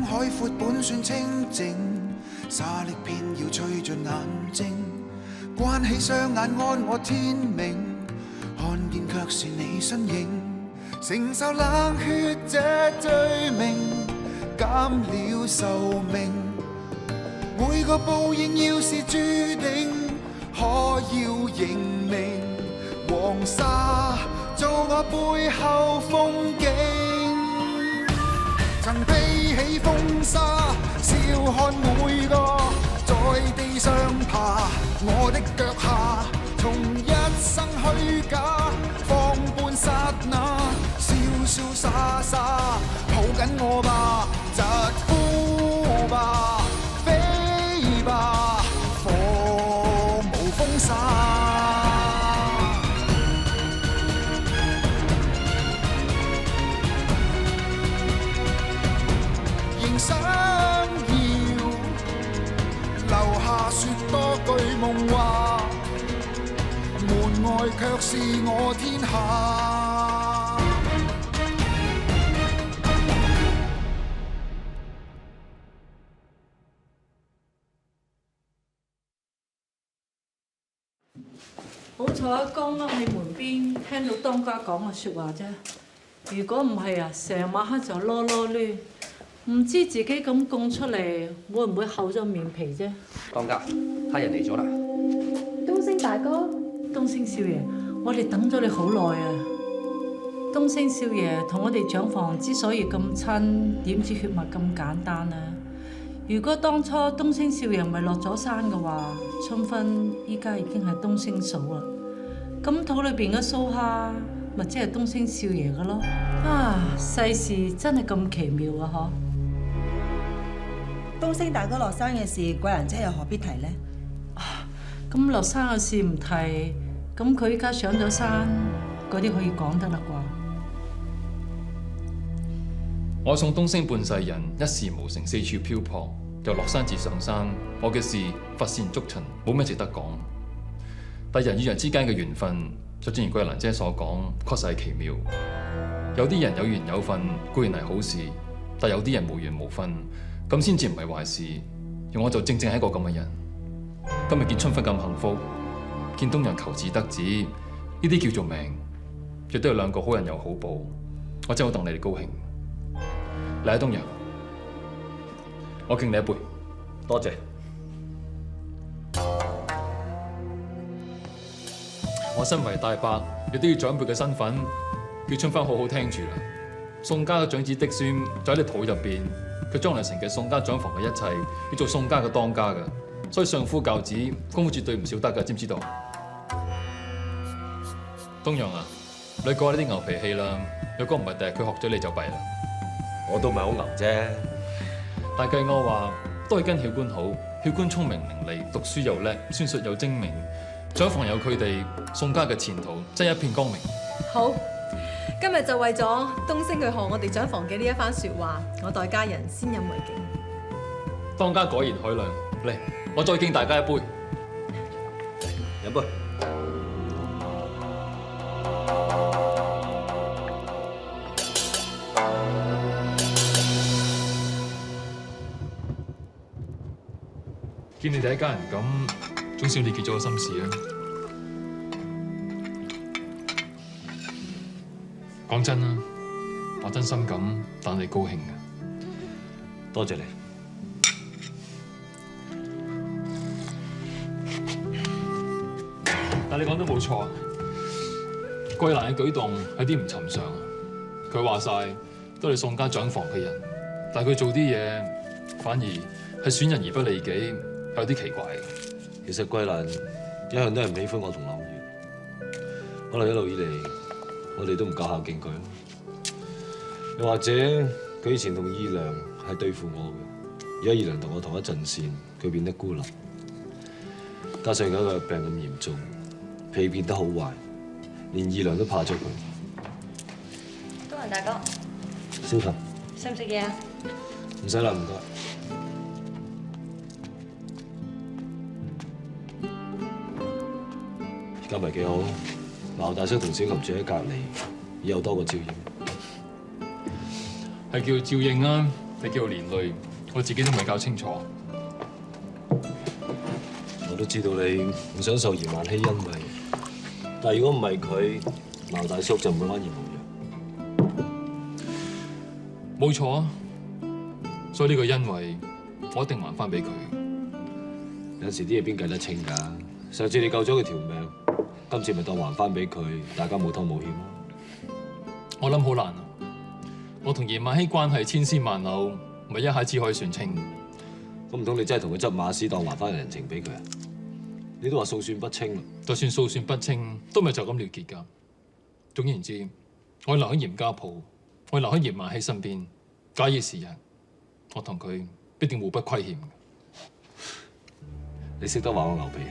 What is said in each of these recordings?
海闊本算清靜，沙礫偏要吹進眼睛，關起雙眼安我天命，看見卻是你身影，承受冷血這罪名，減了壽命，每個報應要是注定，可要認命，黃沙做我背後風景。曾披起風沙，笑看每個在地上爬，我的腳下從一生虛假放半剎那，瀟瀟灑灑抱緊我吧，疾呼吧，飛吧，火無風沙。想要留下說多句夢話，門外卻是我天下。好彩剛啱喺門邊聽到當家講嘅説話啫，如果唔係啊，成晚黑就囉囉攣。唔知自己咁供出嚟，會唔會厚咗面皮啫？當家，客人嚟咗啦。東升大哥，東升少爺，我哋等咗你好耐啊！東升少爺同我哋長房之所以咁親，點知血脈咁簡單啊？如果當初東升少爺唔係落咗山嘅話，春芬依家已經係東升嫂啦。咁肚裏邊嘅蘇蝦，咪即係東升少爺嘅咯？啊，世事真係咁奇妙啊！嗬！東升大哥落山嘅事，貴人姐又何必提呢？咁落山嘅事唔提，咁佢依家上咗山，嗰啲可以講得啦啩？我送東升半世人一事無成，四處漂泊，又落山至上山，我嘅事乏善足陳，冇咩值得講。但人與人之間嘅緣分，就正如桂蘭姐所講，確實係奇妙。有啲人有緣有份固然係好事，但有啲人無緣無分，咁先至唔係壞事。而我就正正係一個咁嘅人。今日見春芬咁幸福，見東陽求子得子，呢啲叫做命，亦都有兩個好人有好報。我真係好戥你哋高興。嚟啊，東陽，我敬你一杯。多謝。我身為大伯，亦都要長輩嘅身份，叫春芬好好聽住啦。宋家嘅長子嫡孫就喺你肚入邊，佢將來成嘅宋家長房嘅一切，要做宋家嘅當家嘅，所以相夫教子功夫絕對唔少得㗎，知唔知道？東陽啊，你過呢啲牛脾氣啦，若果唔係第日佢學咗你就弊啦。我都唔係好牛啫，但計我話都係跟曉官好，曉官聰明伶俐，讀書又叻，算術又精明，長房有佢哋，宋家嘅前途真係一片光明。好，今日就為咗東升佢學我哋長房嘅呢一番説話，我代家人先飲為敬。當家果然海量，嚟，我再敬大家一杯。飲杯。見你哋一家人咁，總算你結咗個心事啊！講真啦，我真心咁戥你高興嘅。多謝你。但你講得冇錯，桂蘭嘅舉動有啲唔尋常。佢話晒都係宋家長房嘅人，但係佢做啲嘢反而係損人而不利己。有啲奇怪嘅。其實桂蘭一向都係唔喜歡我同朗月，可能一路以嚟我哋都唔夠孝敬佢。又或者佢以前同二娘係對付我嘅，而家二娘同我同一陣線，佢變得孤立。加上而家佢病咁嚴重，脾氣變得好壞，連二娘都怕咗佢。東陽大哥，小琴，食唔食嘢啊？唔使啦，唔該。而家咪幾好，鬧大叔同小琴住喺隔離，以後多個照應。係叫照應啊，你叫我連累，我自己都未搞清楚。我都知道你唔想受嚴萬希恩惠，但係如果唔係佢，茅大叔就唔會安然無恙。冇錯啊，所以呢個恩惠我一定還翻俾佢。有時啲嘢邊計得清㗎？上次你救咗佢條命，今次咪當還翻俾佢，大家冇拖冇欠咯。我諗好難啊！我同嚴萬希關係千絲萬縷，唔係一下子可以算清。咁唔通你真係同佢執馬屎當還翻人情俾佢啊？你都話數算不清啦。就算數算不清，都咪就咁了結㗎。總言之，我留喺嚴家鋪，我留喺嚴萬希身邊。假以時日，我同佢必定互不虧欠。你識得話我牛脾氣，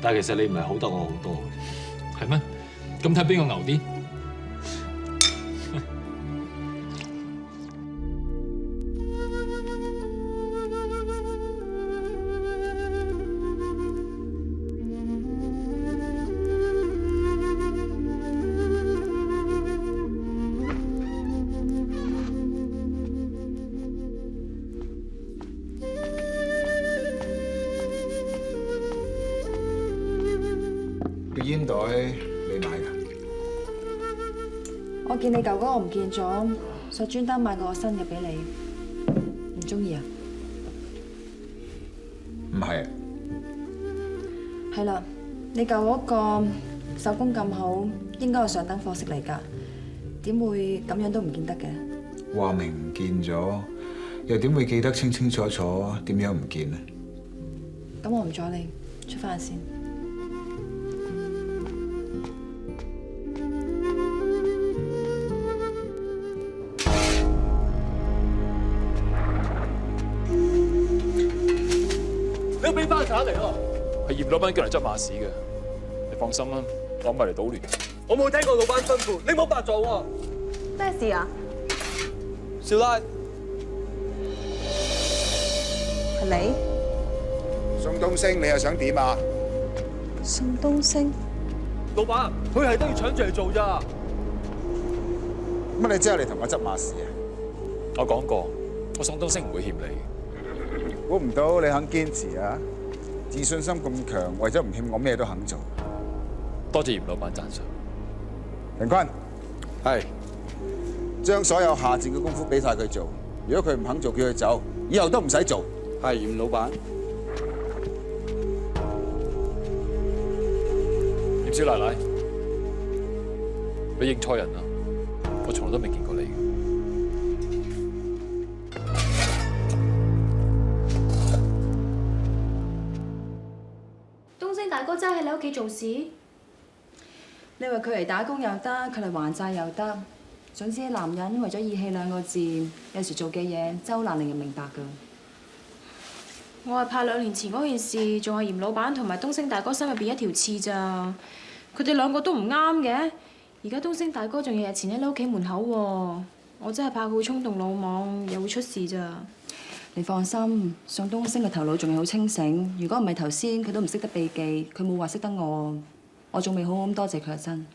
但係其實你唔係好得我好多嘅。係咩？咁睇邊個牛啲？個煙袋你買㗎？我見你舊嗰個唔見咗，就專登買個新嘅俾你，唔中意啊？唔係啊，係啦，你舊嗰個手工咁好，應該係上等貨色嚟㗎，點會咁樣都唔見得嘅？話明唔見咗，又點會記得清清楚楚點樣唔見呢？咁我唔阻你，出返去先。你都俾翻產嚟咯，係葉老闆叫嚟執馬屎嘅，你放心啦，我唔係嚟搗亂。我冇聽過老闆吩咐，你冇白做喎。咩事啊？少奶，係你？宋東升，你又想點啊？宋東升？老闆，佢係都要搶住嚟做咋。乜你之後嚟同我執馬屎啊？我講過，我宋東升唔會欠你。估唔到你肯堅持啊！自信心咁強，為咗唔欠我咩都肯做。多謝葉老闆讚賞。平坤，係，將所有下賤嘅功夫俾晒佢做。如果佢唔肯做，叫佢走，以後都唔使做。係葉老闆。葉少奶奶，你認錯人啦！我從來都未見過你。大哥真係喺你屋企做事？你話佢嚟打工又得，佢嚟還債又得。總之，男人為咗義氣兩個字，有時做嘅嘢真係好難令人明白㗎。我係怕2年前嗰件事，仲係嚴老闆同埋東升大哥心入邊一條刺咋。佢哋兩個都唔啱嘅。而家東升大哥仲日日纏喺你屋企門口喎，我真係怕佢會衝動魯莽，又會出事咋。你放心，宋東升嘅頭腦仲係好清醒。如果唔係頭先，佢都唔識得避忌，佢冇話識得我仲未好好咁多謝佢啊真。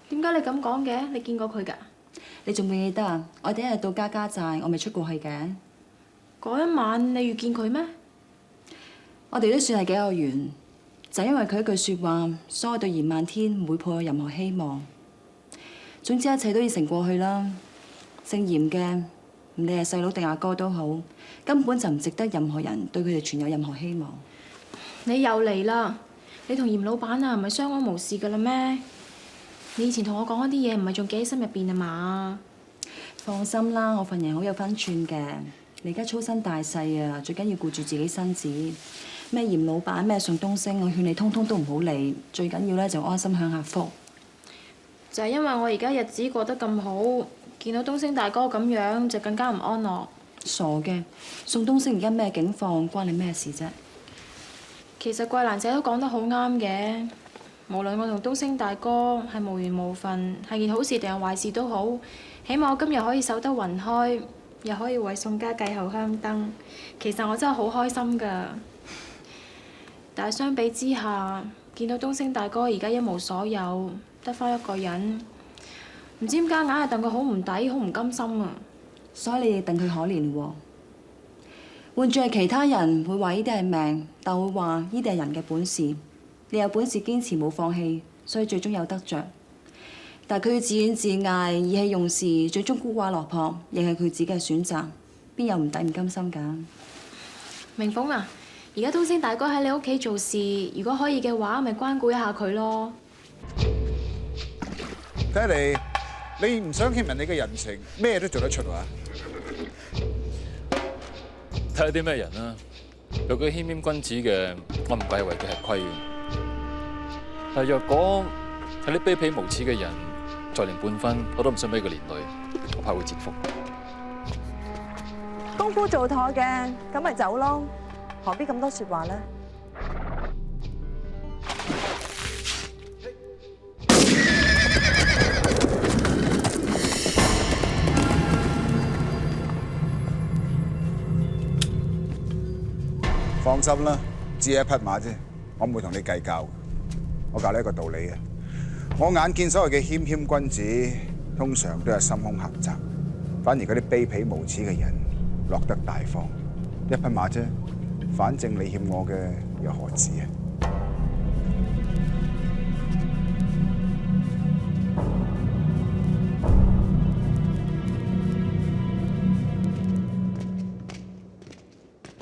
點解你咁講嘅？你見過佢㗎？你仲未記得啊？我第一日到家寨，我咪出過去嘅。嗰一晚你遇見佢咩？我哋都算係幾有緣，就因為佢一句説話，所以我對嚴漫天唔會抱有任何希望。總之一切都已成過去啦。姓嚴嘅，唔理係細佬定阿哥都好，根本就唔值得任何人對佢哋存有任何希望。你又嚟啦！你同嚴老闆啊，唔係相安無事㗎啦咩？你以前同我講嗰啲嘢，唔係仲記喺心入邊啊嘛？放心啦，我份人好有分寸嘅。你而家粗身大細啊，最緊要顧住自己身子。咩嚴老闆，咩宋東升，我勸你通通都唔好理。最緊要咧就安心享下福。就係因為我而家日子過得咁好，見到東升大哥咁樣，就更加唔安樂。傻嘅，宋東升而家咩境況，關你咩事啫？其實桂蘭姐都講得好啱嘅，無論我同東升大哥係無緣無份，係件好事定係壞事都好，起碼我今日可以守得雲開，又可以為宋家繼後香燈。其實我真係好開心㗎。但係相比之下，見到東升大哥而家一無所有，得返一個人，唔知點解硬係戥佢好唔抵，好唔甘心啊！所以你哋戥佢可憐喎。換住係其他人會話呢啲係命，但會話呢啲係人嘅本事。你有本事堅持冇放棄，所以最終有得着。但佢要自怨自艾、意氣用事，最終孤寡落魄，亦係佢自己嘅選擇，邊有唔抵唔甘心㗎？明鳳啊，而家東升大哥喺你屋企做事，如果可以嘅話，咪關顧一下佢咯。睇嚟你唔想欠人哋嘅人情，咩都做得出啊！睇下啲咩人啦，有個謙謙君子嘅，我唔計為佢係虧嘅。但若果係啲卑鄙無恥嘅人，再連半分我都唔想俾佢連累，我怕會折福。功夫做妥嘅，咁咪走咯，何必咁多説話咧？放心啦，只係一匹馬啫，我唔會同你計較。我教你一個道理啊，我眼見所謂嘅謙謙君子，通常都係心胸狹窄，反而嗰啲卑鄙無恥嘅人落得大方。一匹馬啫，反正你欠我嘅又何止啊？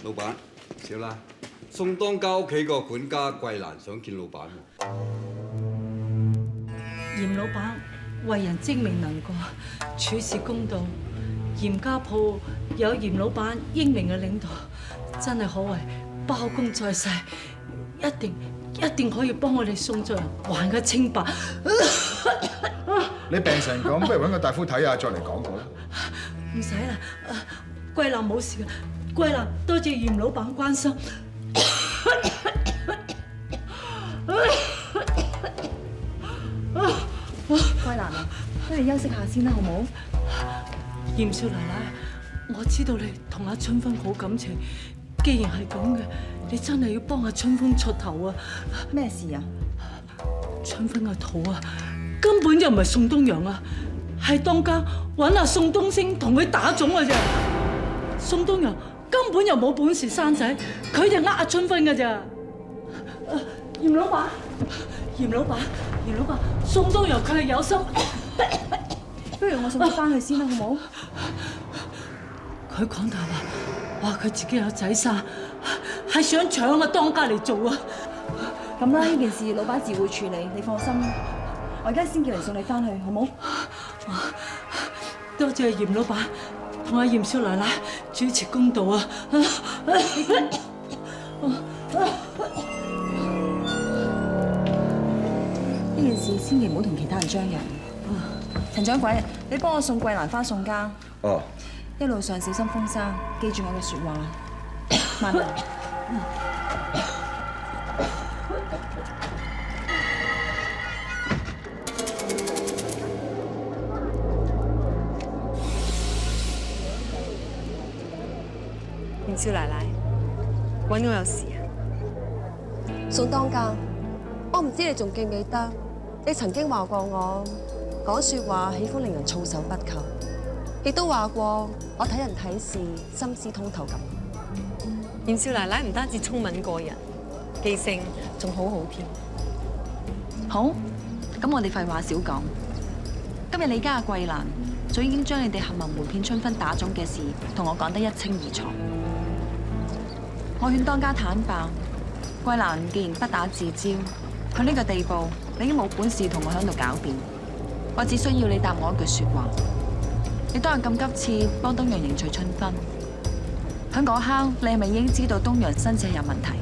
老闆，小拉，宋當家屋企個管家桂蘭想見老闆喎。嚴老闆為人精明能幹，處事公道，嚴家鋪有嚴老闆英明嘅領導，真係可謂包公在世，一定可以幫我哋宋族人還個清白。你病成咁，不如揾個大夫睇下，再嚟講過啦。唔使啦，桂蘭冇事嘅。桂蘭，多謝嚴老闆關心。桂蘭啊，不如休息下先啦，好冇？嚴少奶奶，我知道你同阿春風好感情，既然係咁嘅，你真係要幫阿春風出頭啊！咩事啊？春風嘅肚啊，根本就唔係宋東陽啊，係當家揾阿宋東升同佢打種嘅啫。宋東陽根本又冇本事生仔，佢就呃阿春風嘅咋。嚴老闆，嚴老闆，嚴老闆，宋東陽佢係有心。不如我送佢翻去先啦，好冇？佢講大話，話佢自己有仔生，係想搶阿當家嚟做啊！咁啦，呢件事老闆自會處理，你放心。我而家先叫人送你翻去，好冇？多謝嚴老闆同阿嚴少奶奶主持公道啊！呢件事千祈唔好同其他人張揚。陳掌櫃，你幫我送桂蘭翻宋家。哦。一路上小心風沙，記住我嘅説話。慢慢。嚴少奶奶，揾我有事啊？宋當家，我唔知你仲記唔記得，你曾經話過我講説話喜歡令人措手不及，亦都話過我睇人睇事心思通透咁。嚴少奶奶唔單止聰敏過人，記性仲好好添。好，咁我哋廢話少講。今日你家嘅桂蘭早已經將你哋合謀瞞騙春分打種嘅事同我講得一清二楚。我勸當家坦白，桂蘭既然不打自招，去呢個地步，你已經冇本事同我喺度狡辯。我只需要你答我一句説話。你當日咁急切幫東陽迎娶春分，喺嗰刻你係咪已經知道東陽身世有問題？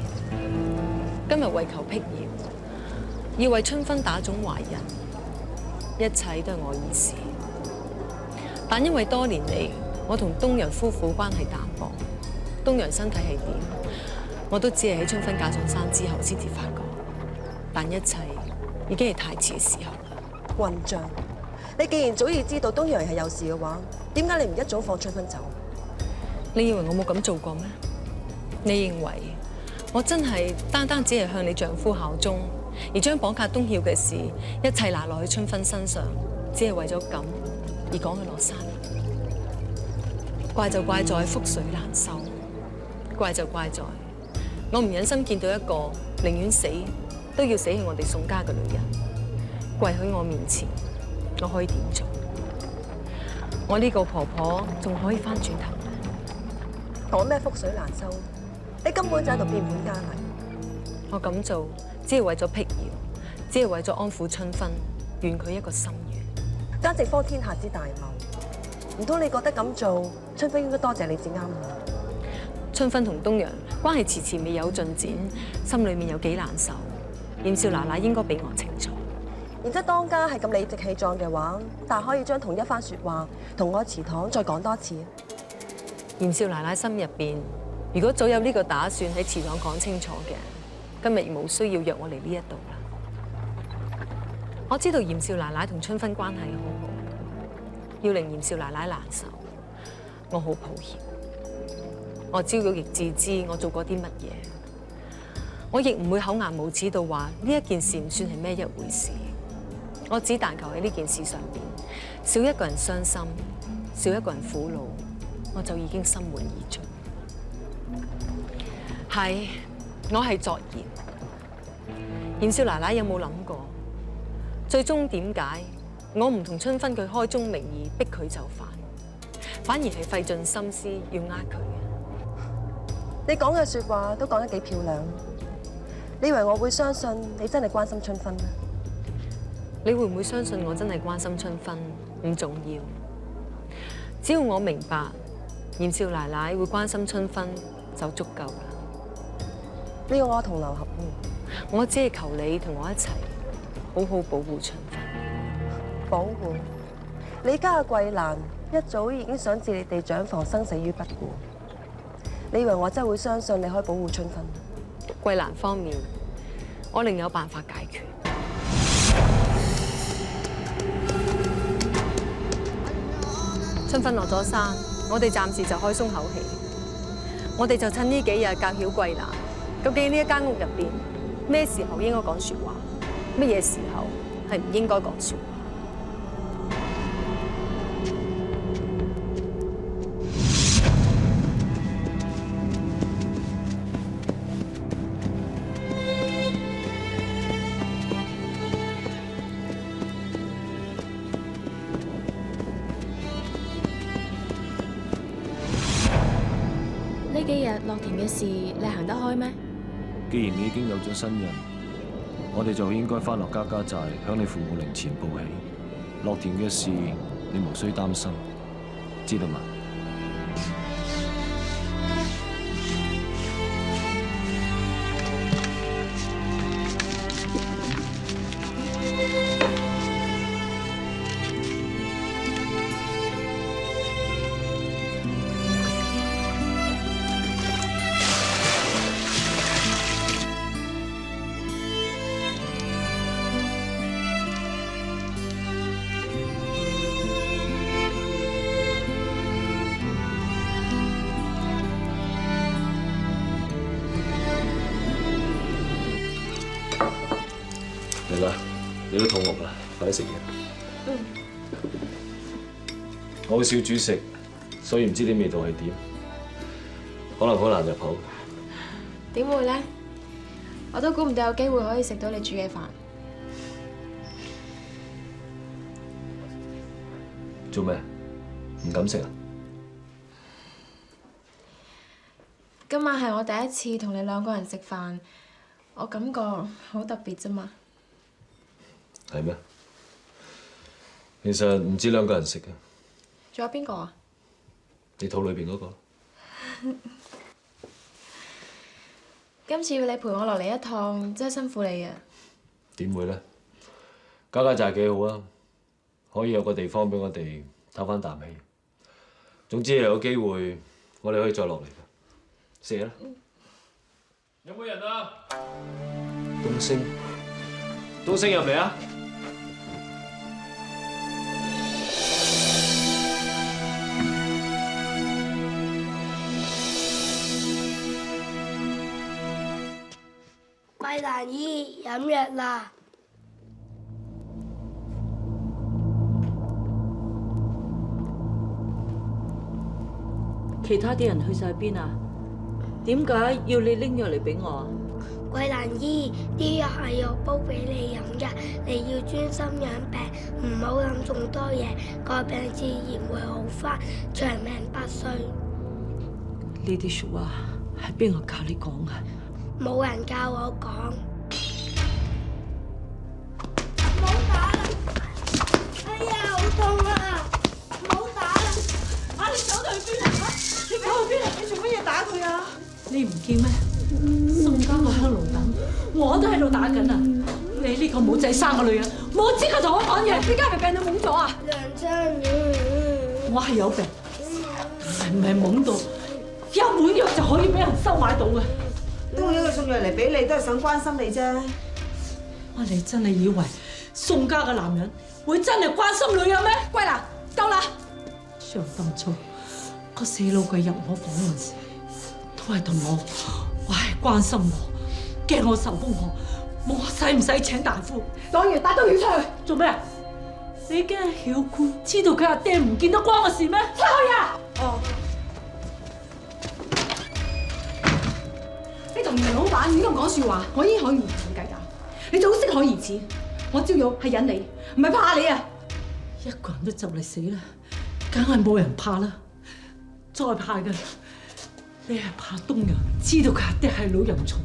今日為求辟謠，要為春分打種懷孕，一切都係我意思。但因為多年嚟我同東陽夫婦關係淡薄，東陽身體係點，我都只係喺春分嫁上山之後先至發覺。但一切已經係太遲嘅時候啦。混帳！你既然早已知道東陽係有事嘅話，點解你唔一早放春分走？你以為我冇咁做過咩？你認為我真係單只係向你丈夫效忠，而將綁架東曉嘅事一切拿落去春分身上，只係為咗咁而趕佢落山？怪就怪在覆水難收，怪就怪在我唔忍心見到一個寧願死都要死去我哋宋家嘅女人跪喺我面前，我可以點做？我呢個婆婆仲可以翻轉頭咩？講咩覆水難收？你根本就喺度變本加厲。我咁做只係為咗辟謠，只係為咗安撫春芬，圓佢一個心願。簡直方天下之大謬，唔通你覺得咁做，春芬應該多謝你至啱喎？春芬同東陽關係遲遲未有進展，心裏面有幾難受，嚴少奶奶應該比我清楚。然則當家係咁理直氣壯嘅話，但可以將同一番説話同我祠堂再講多次。嚴少奶奶心入邊，如果早有呢個打算喺祠堂講清楚嘅，今日亦冇需要約我嚟呢一度啦。我知道嚴少奶奶同春芬關係好好，要令嚴少奶奶難受，我好抱歉。我朝早亦自知我做過啲乜嘢，我亦唔會厚顏無恥到話呢一件事唔算係咩一回事。我只但求喺呢件事上邊少一個人傷心，少一個人苦惱，我就已經心滿意足。係，我係作言。嚴少奶奶有冇諗過，最終點解我唔同春芬佢開宗明義逼佢就範，反而係費盡心思要呃佢嘅？你講嘅説話都講得幾漂亮，你以為我會相信你真係關心春芬咩？你會唔會相信我真係關心春芬？唔重要，只要我明白嚴少奶奶會關心春芬就足夠啦。呢個我同流合污，我只係求你同我一齊好好保護春芬。保護？你家嘅桂蘭一早已經想置你哋長房生死於不顧，你以為我真係會相信你可以保護春芬？桂蘭方面，我另有辦法解決。春芬落咗山，我哋暫時就可以鬆口氣。我哋就趁呢幾日教曉桂蘭，究竟呢一間屋入邊咩時候應該講説話，乜嘢時候係唔應該講説話。呢幾日樂田嘅事，你行得開咩？既然你已經有咗新人，我哋就應該翻落家家寨，向你父母靈前報喜。樂田嘅事，你無需擔心，知道嗎？嚟啦，你都肚餓啦，快啲食嘢。我好少煮食，所以唔知啲味道係點，可能好難入口。點會呢？我都估唔到有機會可以食到你煮嘅飯。做咩？唔敢食啊？今晚係我第一次同你兩個人食飯，我感覺好特別啫嘛。係咩？其實唔止兩個人食嘅。仲有邊個啊？你肚裏邊嗰個。今次要你陪我落嚟一趟，真係辛苦你啊！點會呢？家家寨幾好啊，可以有個地方俾我哋唞翻啖氣。總之有機會，我哋可以再落嚟嘅。食嘢啦。有冇人啊？東升，東升入嚟啊！桂蘭姨飲藥啦！其他啲人去晒邊啊？點解要你拎藥嚟俾我啊？桂蘭姨，啲藥係藥煲俾你飲嘅，你要專心養病，唔好諗咁多嘢，個病自然會好返，長命百歲。呢啲説話係邊個教你講啊？冇人教我講。哎呀，好痛啊！唔好打啦！你走到去邊啊？你走去邊啊？你做乜嘢打佢啊？你唔見咩？宋家個香爐等，我都喺度打緊啊！你呢個冇仔生嘅女人，冇資格同我講嘢。你家咪病到懵咗啊？娘親，我係有病，唔係懵到，有滿藥就可以俾人收買到嘅。東曉佢送藥嚟俾你，都係想關心你啫。你真係以為宋家嘅男人會真係關心女人咩？桂蘭，夠啦！想當初個死老鬼入我房嗰時，都係同我係關心我，驚我受風寒，問我使唔使請大夫。講完帶東曉出去做咩啊？你驚曉姑知道佢阿爹唔見得光嘅事咩？出去啊！哦。你同袁老闆亂咁講説話，我已經可以唔同你計較。你最好適可而止。我招藥係忍你，唔係怕你啊！一個人都就嚟死啦，梗係冇人怕啦。再怕嘅，你係怕東陽知道佢阿爹係老淫蟲，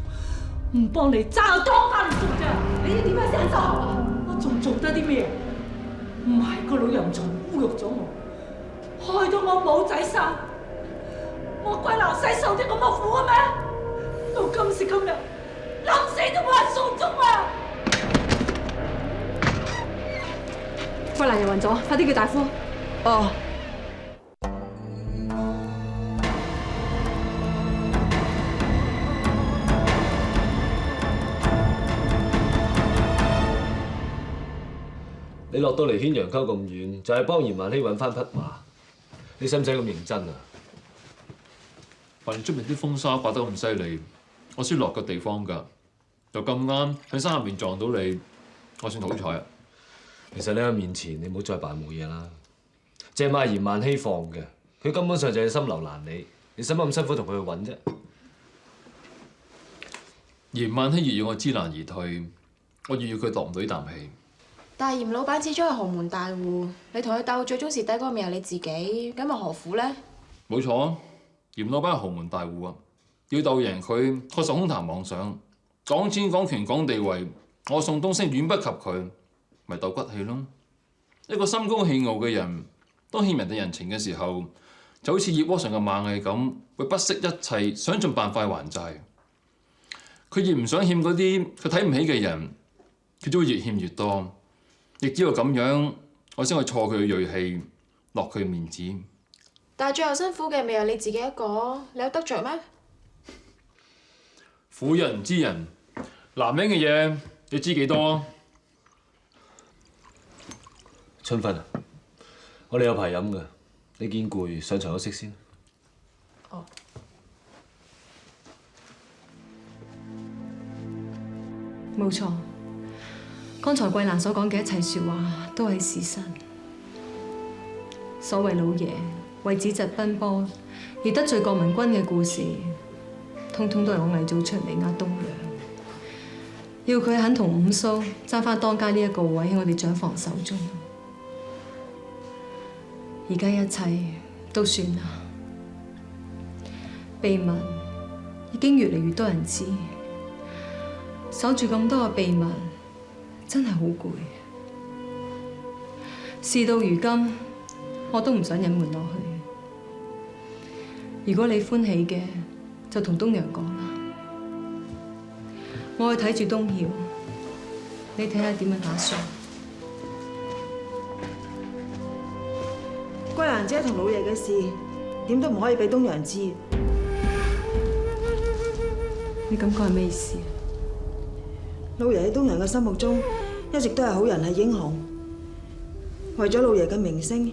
唔幫你揸個當翻嚟做啫。你點解先走？我仲做得啲咩？唔係個老淫蟲侮辱咗我，害到我冇仔生，我桂蘭使受啲咁嘅苦嘅咩？到今時今日，臨死都冇人送終啊！桂蘭又暈咗，快啲叫大夫。哦。你落到嚟軒陽溝咁遠，就係幫嚴萬禧揾翻匹馬，你使唔使咁認真啊？發現出面啲風沙刮得咁犀利，我先落個地方㗎，就咁啱喺山入面撞到你，我算好彩啊！其實你喺面前，你唔好再扮冇嘢啦。隻馬係嚴萬禧放嘅，佢根本上就係心留難你，你使乜咁辛苦同佢去揾啫？嚴萬禧越要我知難而退，我越要佢度唔到呢啖氣。但係嚴老闆始終係豪門大戶，你同佢鬥最終蝕底嗰個咪係你自己，咁又何苦呢？冇錯，嚴老闆係豪門大戶啊，要鬥贏佢確實空談妄想。講錢講權講地位，我宋東升遠不及佢，咪鬥骨氣咯。一個心高氣傲嘅人，當欠人哋人情嘅時候，就好似熱鍋上嘅螞蟻咁，會不惜一切想盡辦法還債。佢越唔想欠嗰啲佢睇唔起嘅人，佢就會越欠越多。亦只有咁樣，我先可以挫佢嘅鋭氣，落佢面子。但係最後辛苦嘅咪係你自己一個，你有得着咩？婦人之仁，男人嘅嘢你知幾多？春芬啊，我哋有排飲㗎，你見攰上場休息先。哦。冇錯。剛才桂蘭所講嘅一切説話都係事實。所謂老爺為子侄奔波而得罪郭文君嘅故事，通通都係我偽造出嚟呃東陽，要佢肯同五叔爭翻當家呢一個位喺我哋長房手中。而家一切都算啦，秘密已經越嚟越多人知，守住咁多嘅秘密。真係好攰，事到如今，我都唔想隱瞞落去。如果你歡喜嘅，就同東陽講啦。我去睇住東曉，你睇下點樣打算。桂蘭姐同老爺嘅事，點都唔可以俾東陽知。你咁講係咩意思？老爺喺東陽嘅心目中，一直都係好人係英雄。為咗老爺嘅名聲，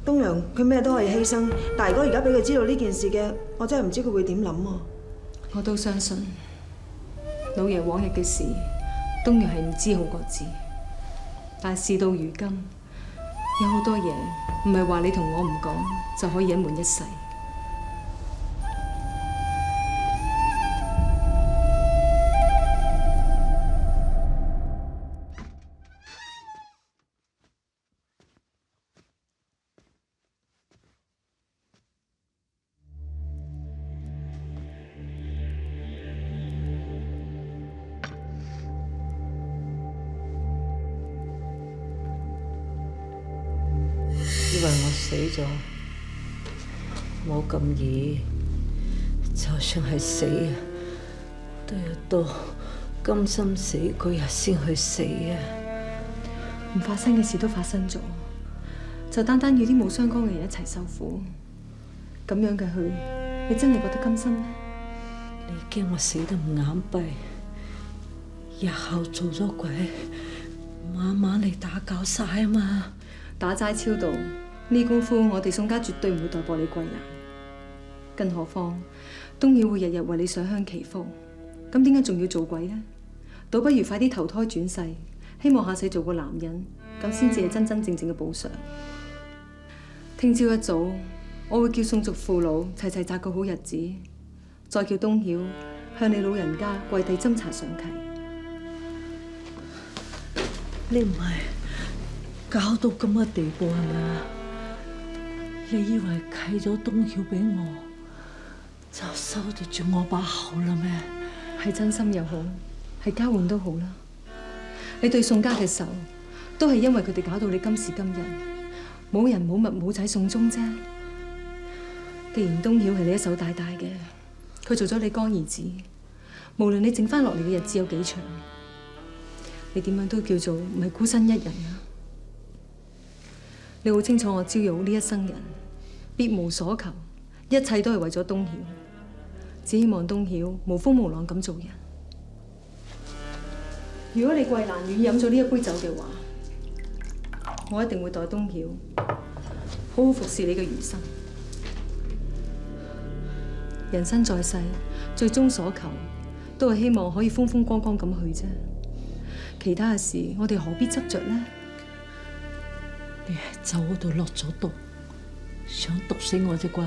東陽佢咩都可以犧牲。但係如果而家俾佢知道呢件事嘅，我真係唔知佢會點諗啊！我都相信老爺往日嘅事，東陽係唔知好過知。但係事到如今，有好多嘢唔係話你同我唔講就可以隱瞞一世。為我死咗，冇咁易。就算係死啊，都要到甘心死嗰日先去死啊！唔發生嘅事都發生咗，就單單要啲冇相干嘅人一齊受苦，咁樣嘅去，你真係覺得甘心咩？你驚我死得唔眼閉，日後做咗鬼，晚晚嚟打攪晒啊嘛！打齋超度呢功夫，我哋宋家絕對唔會代薄你貴人。更何況東曉會日日為你上香祈福，咁點解仲要做鬼呢？倒不如快啲投胎轉世，希望下世做個男人，咁先至係真真正正嘅補償。聽朝一早，我會叫宋族父老齊齊擇個好日子，再叫東曉向你老人家跪地斟茶上契。你唔係搞到咁嘅地步係咪啊？你以為契咗東曉俾我，就收得住我把口啦咩？係真心又好，係交換都好啦。你對宋家嘅仇，都係因為佢哋搞到你今時今日冇人冇物冇仔送終啫。既然東曉係你一手帶大嘅，佢做咗你乾兒子，無論你剩翻落嚟嘅日子有幾長，你點樣都叫做唔係孤身一人啊！你好清楚我招玉呢一生人，別無所求，一切都係為咗東曉，只希望東曉無風無浪咁做人。如果你桂蘭院飲咗呢一杯酒嘅話，我一定會代東曉好好服侍你嘅餘生。人生在世，最終所求都係希望可以風風光光咁去啫。其他嘅事，我哋何必執着呢？你喺酒嗰度落咗毒，想毒死我啫啩？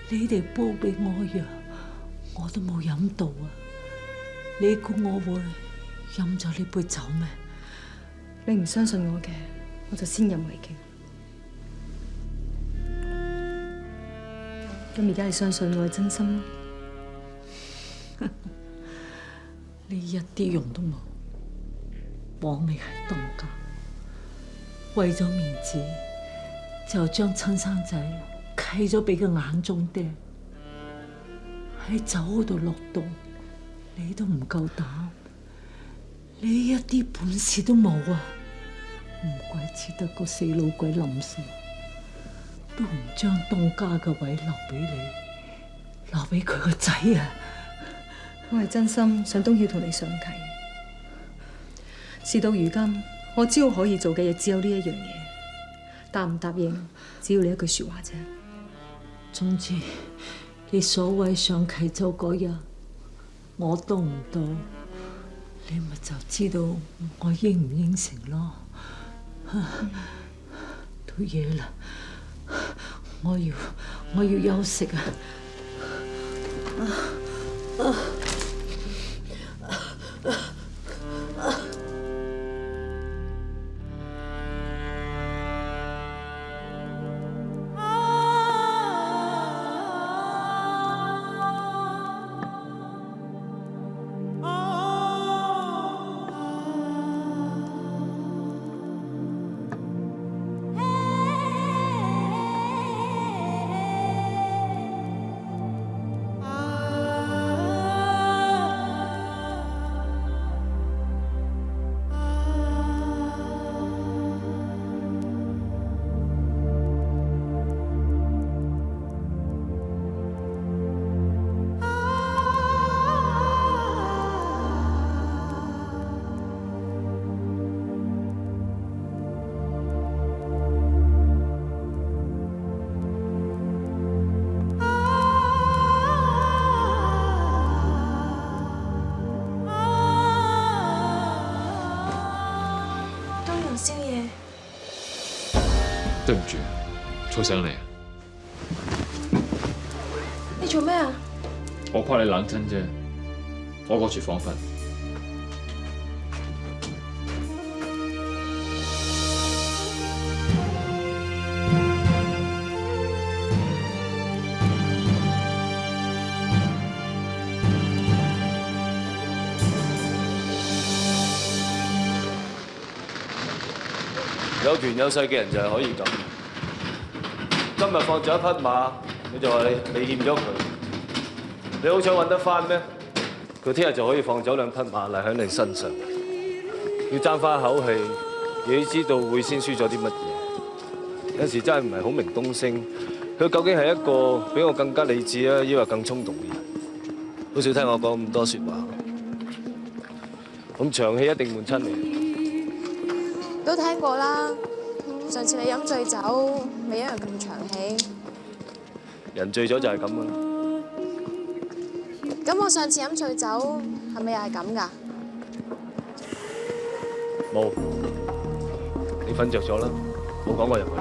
你哋煲俾我嘅藥，我都冇飲到啊！你估我會飲咗呢杯酒咩？你唔相信我嘅，我就先入為敬。咁而家你相信我係真心咯？你一啲用都冇，枉你係東家，為咗面子就將親生仔契咗俾個眼中釘，喺酒嗰度落毒，你都唔夠膽，你一啲本事都冇啊！唔怪之得個死老鬼臨死都唔將東家嘅位留俾你，留俾佢個仔啊！我係真心想東曉同你上契。事到如今，我知道可以做嘅嘢只有呢一樣嘢，答唔答應，只要你一句說話啫。總之，你所謂上契州嗰日，我到唔到，你咪就知道我應唔應承咯。到夜啦，我要休息啊！對唔住，嘈醒你。你做咩啊？我怕你冷親啫，我過廚房瞓。有權有勢嘅人就係可以咁。今日放咗一匹馬，你就話你欠咗佢，你好想揾得翻咩？佢聽日就可以放走2匹馬嚟喺你身上。要爭翻口氣，你知道會先輸咗啲乜嘢。有時真係唔係好明東升，佢究竟係一個比我更加理智啊，抑或更衝動嘅人？好少聽我講咁多説話，咁長氣一定悶親你。都聽過啦，上次你飲醉酒，咪一樣咁長氣。人醉咗就係咁噶啦。咁我上次飲醉酒係咪又係咁㗎？冇，你瞓着咗啦，冇講過入去。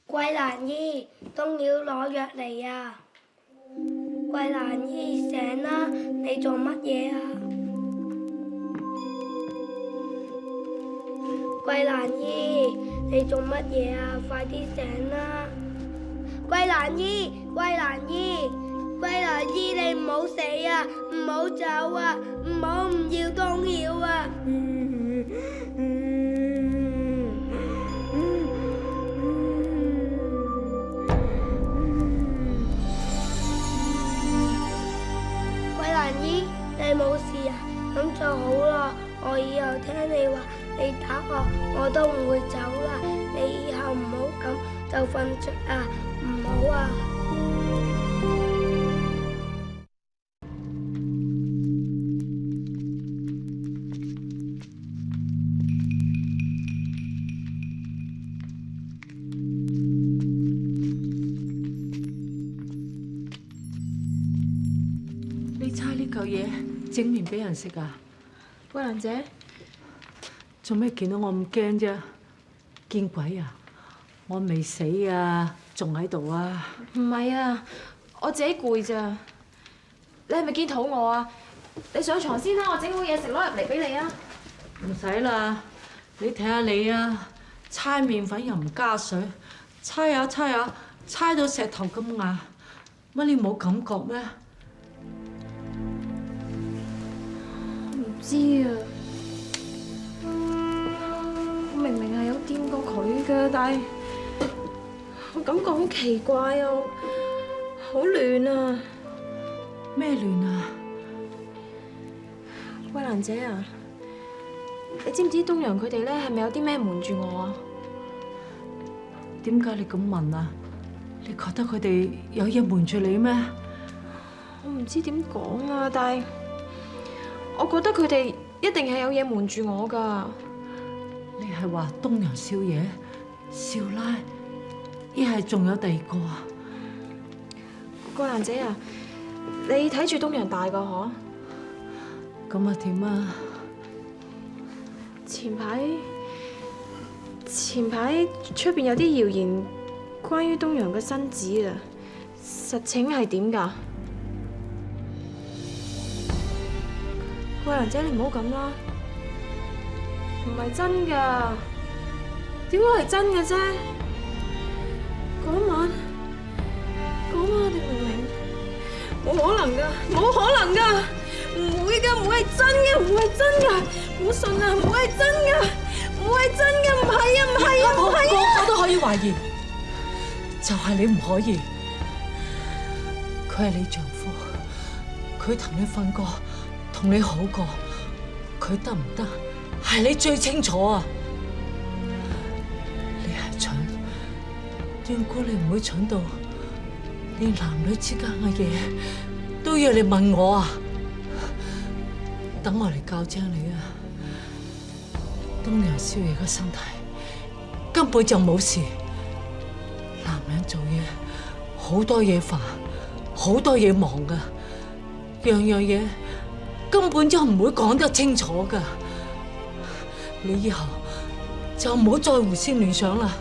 桂蘭姨，冬妖攞藥嚟啊！桂蘭姨醒啦，你做乜嘢啊？桂蘭姨，你做乜嘢啊？快啲醒啦！桂蘭姨，桂蘭姨，桂蘭姨，你唔好死啊！唔好走啊！唔要冬妖啊！桂蘭姨，你冇事啊？咁就好啦。我以後聽你話，你打我都唔會走啦。你以後唔好咁就瞓着啊，唔好啊。你猜呢嚿嘢整麵俾人食啊？桂蘭姐，做咩見到我咁驚啫？見鬼啊！我未死啊，仲喺度啊！唔係啊，我自己攰咋。你係咪見肚餓啊？你上床先啦，我整好嘢食攞入嚟俾你啊！唔使啦，你睇下你啊，猜麵粉又唔加水，猜下猜下，猜到石頭咁硬，乜你冇感覺咩？唔知啊，我明明係有掂過佢㗎，但係我感覺好奇怪啊，好亂啊！咩亂啊？桂蘭姐啊，你知唔知東陽佢哋咧係咪有啲咩瞞住我啊？點解你咁問啊？你覺得佢哋有嘢瞞住你咩？我唔知點講啊，但係我覺得佢哋一定係有嘢瞞住我㗎。你係話東陽少爺、少奶，一係仲有第二個啊？桂蘭姐啊，你睇住東陽大個嗬？咁啊點啊？前排出邊有啲謠言關於東陽嘅身子啊，實情係點㗎？桂蘭姐，你唔好咁啦，唔係真㗎，點解係真嘅啫？嗰晚你明唔明？冇可能㗎，冇可能㗎，唔會㗎，唔會係真嘅，唔會係真㗎，唔好信啊，唔會係真㗎，唔會係真㗎，唔係啊，唔係啊，唔係啊！我都可以懷疑，就係你唔可以。佢係你丈夫，佢同你瞓過，同你好過，佢得唔得？係你最清楚啊！你係蠢，斷估你唔會蠢到連男女之間嘅嘢都要你問我啊！等我嚟教精你啊！東陽少爺嘅身體根本就冇事，男人做嘢好多嘢煩，好多嘢忙噶，樣樣嘢根本就唔會講得清楚噶。你以後就唔好再胡思亂想啦。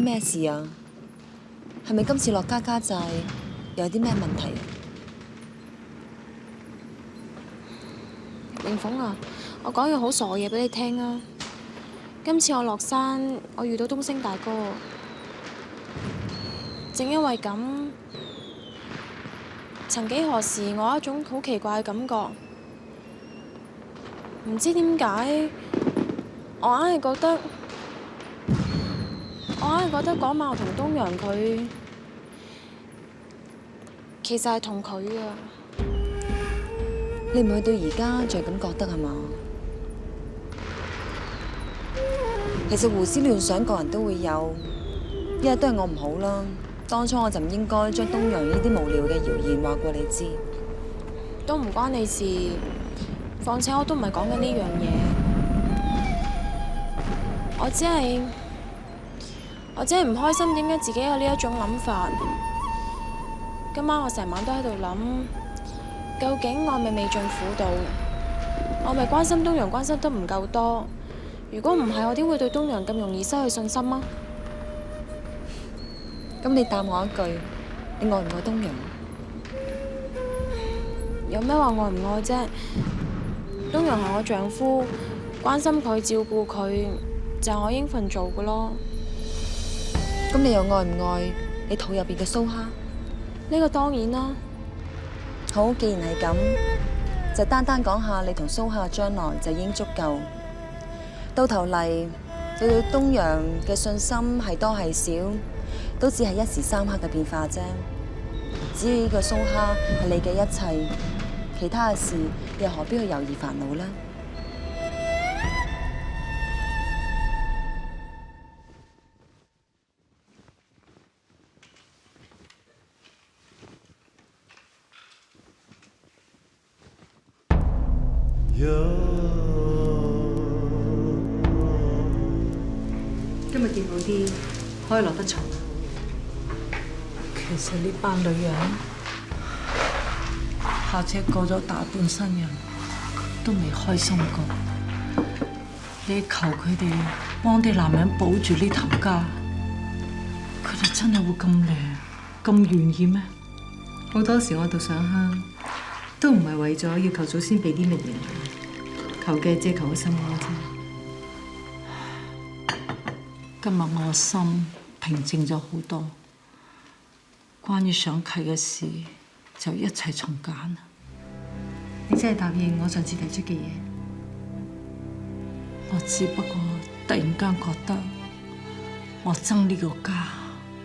咩事啊？係咪今次落家家債有啲咩問題？凌鳳啊，我講樣好傻嘢俾你聽啊！今次我落山，我遇到東升大哥，正因為咁，曾幾何時我有一種好奇怪嘅感覺，唔知點解，我硬係覺得嗰晚我同東陽佢其實係同佢啊！你唔去到而家仲係咁覺得係嘛？其實胡思亂想個人都會有，一日都係我唔好啦。當初我就唔應該將東陽呢啲無聊嘅謠言話過你知。都唔關你事，況且我都唔係講緊呢樣嘢，我只係唔開心，點解自己有呢一種諗法？今晚我成晚都喺度諗，究竟我係咪未盡苦道？我係咪關心東陽關心得唔夠多？如果唔係，我點會對東陽咁容易失去信心啊？咁你答我一句，你愛唔愛東陽？有咩話愛唔愛啫？東陽係我丈夫，關心佢照顧佢就係我應份做嘅咯。咁你又愛唔愛你肚入邊嘅蘇蝦？呢個當然啦。好，既然係咁，就單單講下你同蘇蝦嘅將來就已經足夠。到頭嚟，你對東陽嘅信心係多係少，都只係一時三刻嘅變化啫。只要呢個蘇蝦係你嘅一切，其他嘅事又何必去猶豫煩惱呢？今日見到啲可以落得床。其實呢班女人，夏姐過咗大半生人，都未開心過。你求佢哋幫啲男人保住呢頭家，佢哋真係會咁靚、咁願意咩？好多時我度上香，都唔係為咗要求祖先俾啲乜嘢，求嘅只係求個心安啫。今日我心平靜咗好多，關於上契嘅事就一切從簡。你真係答應我上次提出嘅嘢？我只不過突然間覺得，我憎呢個家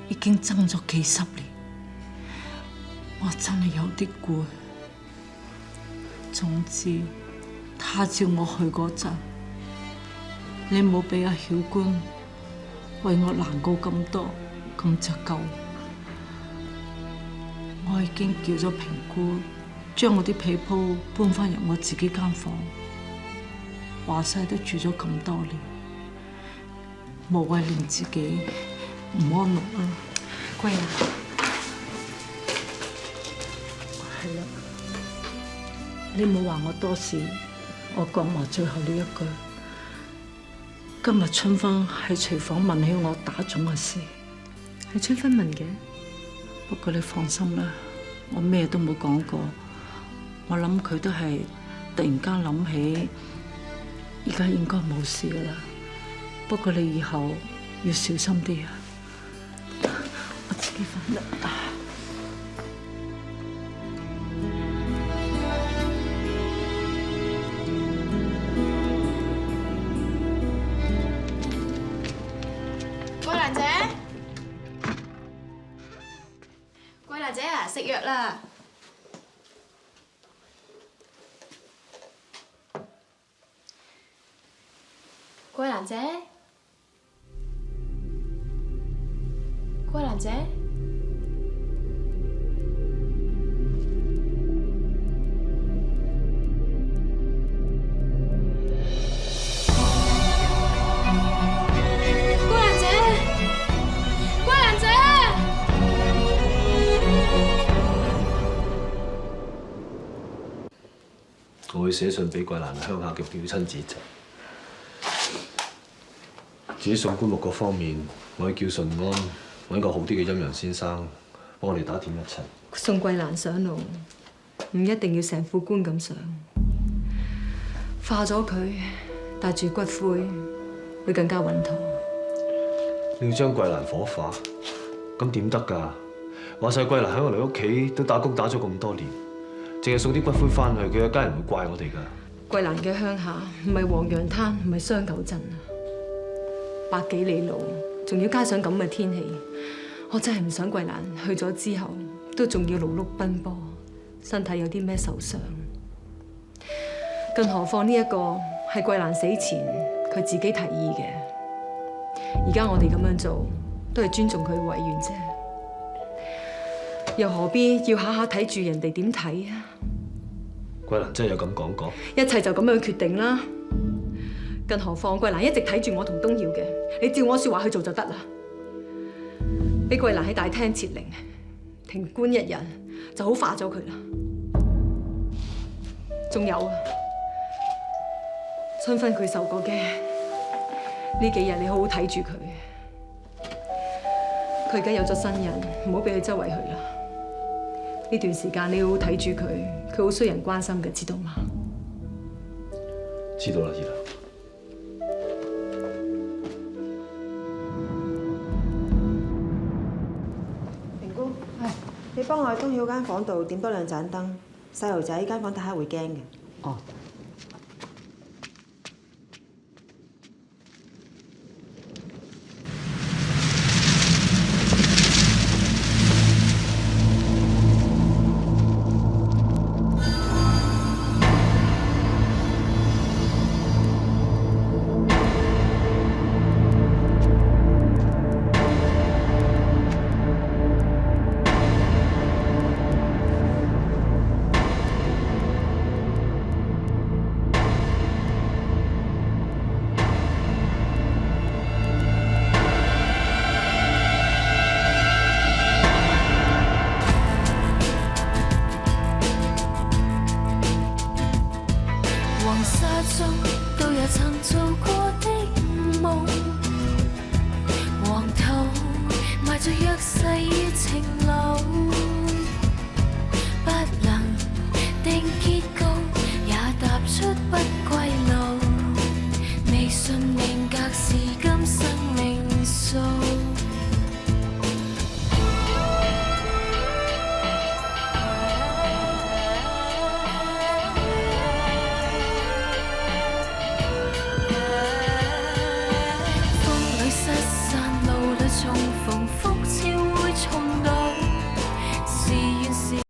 已經憎咗幾十年，我真係有啲攰。總之，他朝我去嗰陣，你冇俾阿曉官為我難過咁多，咁就夠。我已經叫咗平姑將我啲被鋪搬返入我自己間房。話晒都住咗咁多年，無謂令自己唔安樂啦。桂蘭，係啦，你冇話我多事，我講埋最後呢一句。今日春芬喺廚房問起我打腫嘅事，係春芬問嘅。不過你放心啦，我咩都冇講過。我諗佢都係突然間諗起，而家應該冇事噶啦。不過你以後要小心啲啊！我自己瞓啦。桂蘭姐，桂蘭姐啊，食藥啦！桂蘭姐，桂蘭姐，桂蘭姐，桂蘭姐，我會寫信俾桂蘭鄉下嘅表親節。至於送棺木嗰方面，我會叫順安揾個好啲嘅陰陽先生幫我哋打點一切。送桂蘭上路，唔一定要成副棺咁上，化咗佢，帶住骨灰會更加穩妥。你要將桂蘭火化，咁點得㗎？話晒桂蘭喺我哋屋企都打工打咗咁多年，淨係送啲骨灰翻去，佢嘅家人會怪我哋㗎。桂蘭嘅鄉下唔係黃楊灘，唔係雙九鎮啊，100幾里路，仲要加上咁嘅天氣，我真係唔想桂蘭去咗之後都仲要勞碌奔波，身體有啲咩受傷。更何況呢一個係桂蘭死前佢自己提議嘅，而家我哋咁樣做都係尊重佢嘅遺願啫，又何必要下下睇住人哋點睇啊？桂蘭真係有咁講過？一切就咁樣決定啦。更何況桂蘭一直睇住我同東耀嘅，你照我說話去做就得啦。俾桂蘭喺大廳設靈，停棺1日就好化咗佢啦。仲有啊，春芬佢受過驚，呢幾日你好好睇住佢。佢而家有咗新人，唔好俾佢周圍去啦。呢段時間你好好睇住佢，佢好需要人關心嘅，知道嗎？知道啦，二娘。平姑，你幫我喺東曉間房度點多2盞燈，細路仔間房睇下會驚嘅。哦。都有曾做過的夢，黃土埋着約誓與情路，不能定結局，也踏出不歸路，未信命格是今生命數。